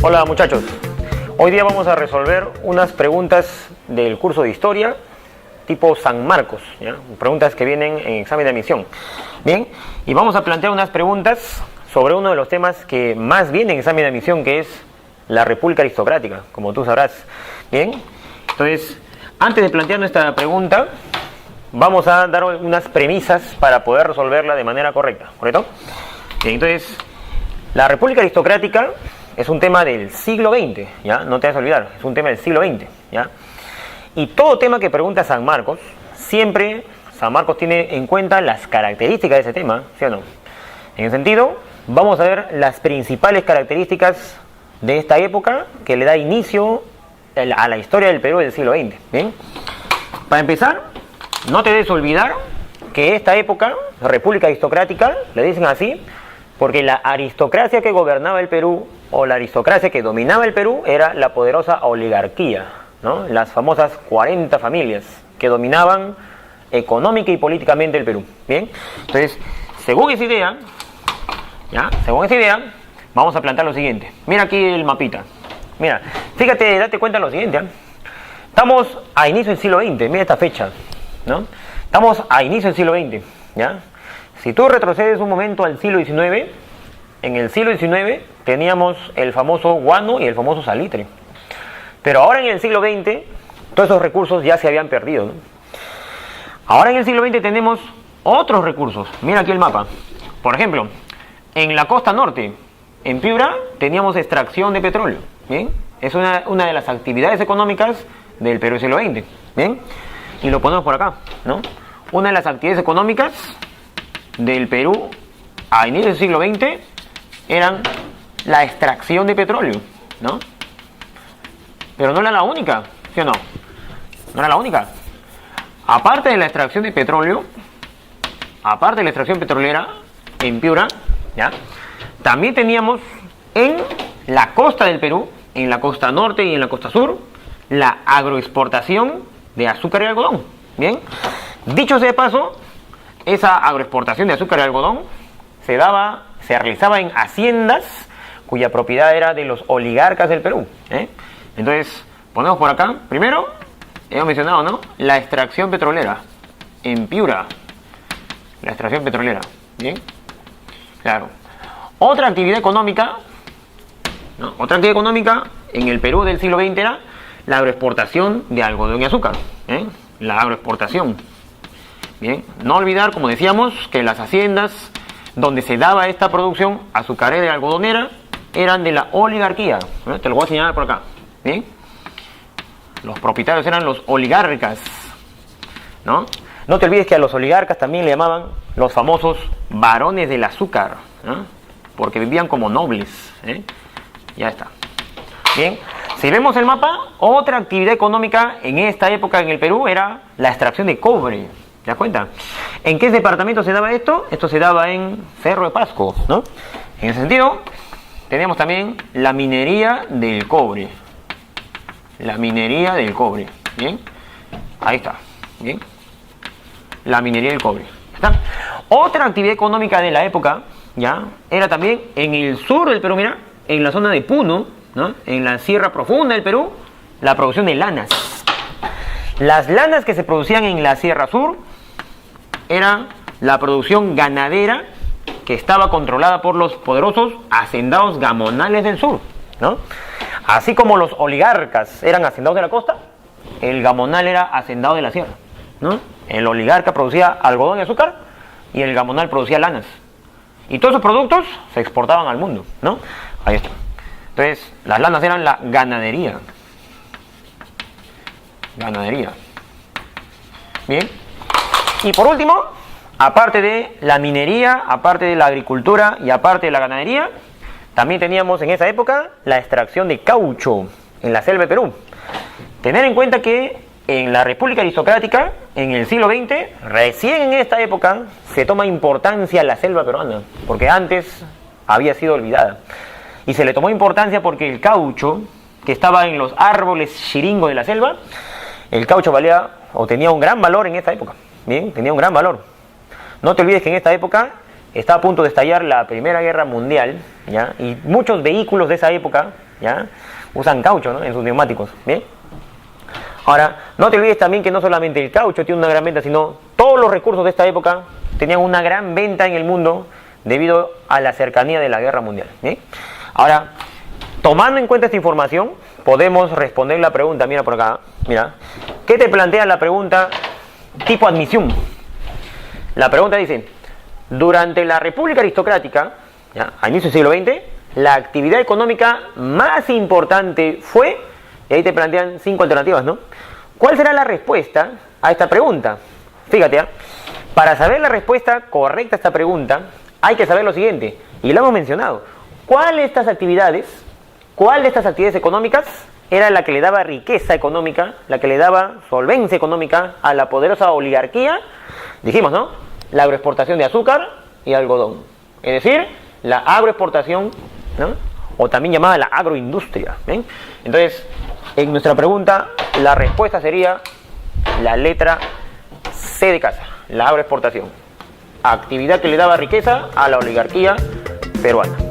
Hola muchachos, hoy día vamos a resolver unas preguntas del curso de historia tipo San Marcos, ¿ya? Preguntas que vienen en examen de admisión. Bien, y vamos a plantear unas preguntas sobre uno de los temas que más viene en examen de admisión, que es la República Aristocrática, como tú sabrás. Bien, entonces, antes de plantear nuestra pregunta, vamos a dar unas premisas para poder resolverla de manera correcta, ¿correcto? Bien, entonces, la República Aristocrática es un tema del siglo XX, ¿ya? No te vas a olvidar, es un tema del siglo XX, ¿ya? Y todo tema que pregunta San Marcos, siempre San Marcos tiene en cuenta las características de ese tema, ¿sí o no? En ese sentido, vamos a ver las principales características de esta época que le da inicio a la historia del Perú del siglo XX, ¿bien? Para empezar, no te debes olvidar que esta época, la República Aristocrática, le dicen así, porque la aristocracia que gobernaba el Perú, o la aristocracia que dominaba el Perú, era la poderosa oligarquía, ¿no? Las famosas 40 familias que dominaban económica y políticamente el Perú. Bien, entonces, según esa idea, ¿ya? Según esa idea, vamos a plantear lo siguiente. Mira aquí el mapita. Mira, fíjate, date cuenta de lo siguiente, ¿eh? Estamos a inicio del siglo XX, mira esta fecha, ¿no? Estamos a inicio del siglo XX, ¿ya? Si tú retrocedes un momento al siglo XIX, en el siglo XIX teníamos el famoso guano y el famoso salitre. Pero ahora en el siglo XX, todos esos recursos ya se habían perdido, ¿no? Ahora en el siglo XX tenemos otros recursos. Mira aquí el mapa. Por ejemplo, en la costa norte, en Piura, teníamos extracción de petróleo. ¿Bien? Es una de las actividades económicas del Perú del siglo XX. ¿Bien? Y lo ponemos por acá, ¿no? Una de las actividades económicas del Perú a inicio del siglo XX eran la extracción de petróleo, ¿no? Pero no era la única, ¿sí o no? No era la única. Aparte de la extracción de petróleo, aparte de la extracción petrolera en Piura, ¿ya? También teníamos en la costa del Perú, en la costa norte y en la costa sur, la agroexportación de azúcar y algodón. Bien, dicho sea de paso, esa agroexportación de azúcar y algodón se realizaba en haciendas cuya propiedad era de los oligarcas del Perú, ¿eh? Entonces, ponemos por acá, primero, hemos mencionado, ¿no? La extracción petrolera en Piura. La extracción petrolera, ¿bien? Claro. Otra actividad económica, ¿no? Otra actividad económica en el Perú del siglo XX era la agroexportación de algodón y azúcar, ¿eh? La agroexportación. Bien, no olvidar, como decíamos, que las haciendas donde se daba esta producción azucarera y algodonera eran de la oligarquía, ¿eh? Te lo voy a señalar por acá. Bien, los propietarios eran los oligarcas, ¿no? No te olvides que a los oligarcas también le llamaban los famosos varones del azúcar, ¿eh? Porque vivían como nobles, ¿eh? Ya está. Bien, si vemos el mapa, otra actividad económica en esta época en el Perú era la extracción de cobre. ¿Te das cuenta? ¿En qué departamento se daba esto? Esto se daba en Cerro de Pasco, ¿no? En ese sentido, tenemos también la minería del cobre. La minería del cobre. ¿Bien? Ahí está. ¿Bien? La minería del cobre. ¿Está? Otra actividad económica de la época, ¿ya? Era también en el sur del Perú, mira, en la zona de Puno, ¿no? En la sierra profunda del Perú, la producción de lanas. Las lanas que se producían en la Sierra Sur era la producción ganadera que estaba controlada por los poderosos hacendados gamonales del sur, ¿no? Así como los oligarcas eran hacendados de la costa, el gamonal era hacendado de la sierra, ¿no? El oligarca producía algodón y azúcar y el gamonal producía lanas. Y todos esos productos se exportaban al mundo, ¿no? Ahí está. Entonces, las lanas eran la ganadería. Ganadería. Bien. Y por último, aparte de la minería, aparte de la agricultura y aparte de la ganadería, también teníamos en esa época la extracción de caucho en la selva de Perú. Tener en cuenta que en la República Aristocrática, en el siglo XX, recién en esta época se toma importancia la selva peruana, porque antes había sido olvidada. Y se le tomó importancia porque el caucho, que estaba en los árboles chiringos de la selva, el caucho valía o tenía un gran valor en esta época. Bien, tenía un gran valor. No te olvides que en esta época estaba a punto de estallar la Primera Guerra Mundial, ¿ya? Y muchos vehículos de esa época ¿ya? Usan caucho, ¿no?, en sus neumáticos, ¿bien? Ahora, no te olvides también que no solamente el caucho tiene una gran venta, sino todos los recursos de esta época tenían una gran venta en el mundo debido a la cercanía de la guerra mundial, ¿bien? Ahora, tomando en cuenta esta información, podemos responder la pregunta, mira por acá, mira, ¿qué te plantea la pregunta tipo admisión? La pregunta dice, durante la República Aristocrática, ¿ya?, a inicio del siglo XX, la actividad económica más importante fue, y ahí te plantean 5 alternativas, ¿no? ¿Cuál será la respuesta a esta pregunta? Fíjate, ¿eh? Para saber la respuesta correcta a esta pregunta, hay que saber lo siguiente, y lo hemos mencionado. ¿Cuál de estas actividades económicas era la que le daba riqueza económica, la que le daba solvencia económica a la poderosa oligarquía? Dijimos, ¿no? La agroexportación de azúcar y algodón. Es decir, la agroexportación, ¿no?, o también llamada la agroindustria, ¿ven? Entonces, en nuestra pregunta, la respuesta sería la letra C de casa, la agroexportación. Actividad que le daba riqueza a la oligarquía peruana.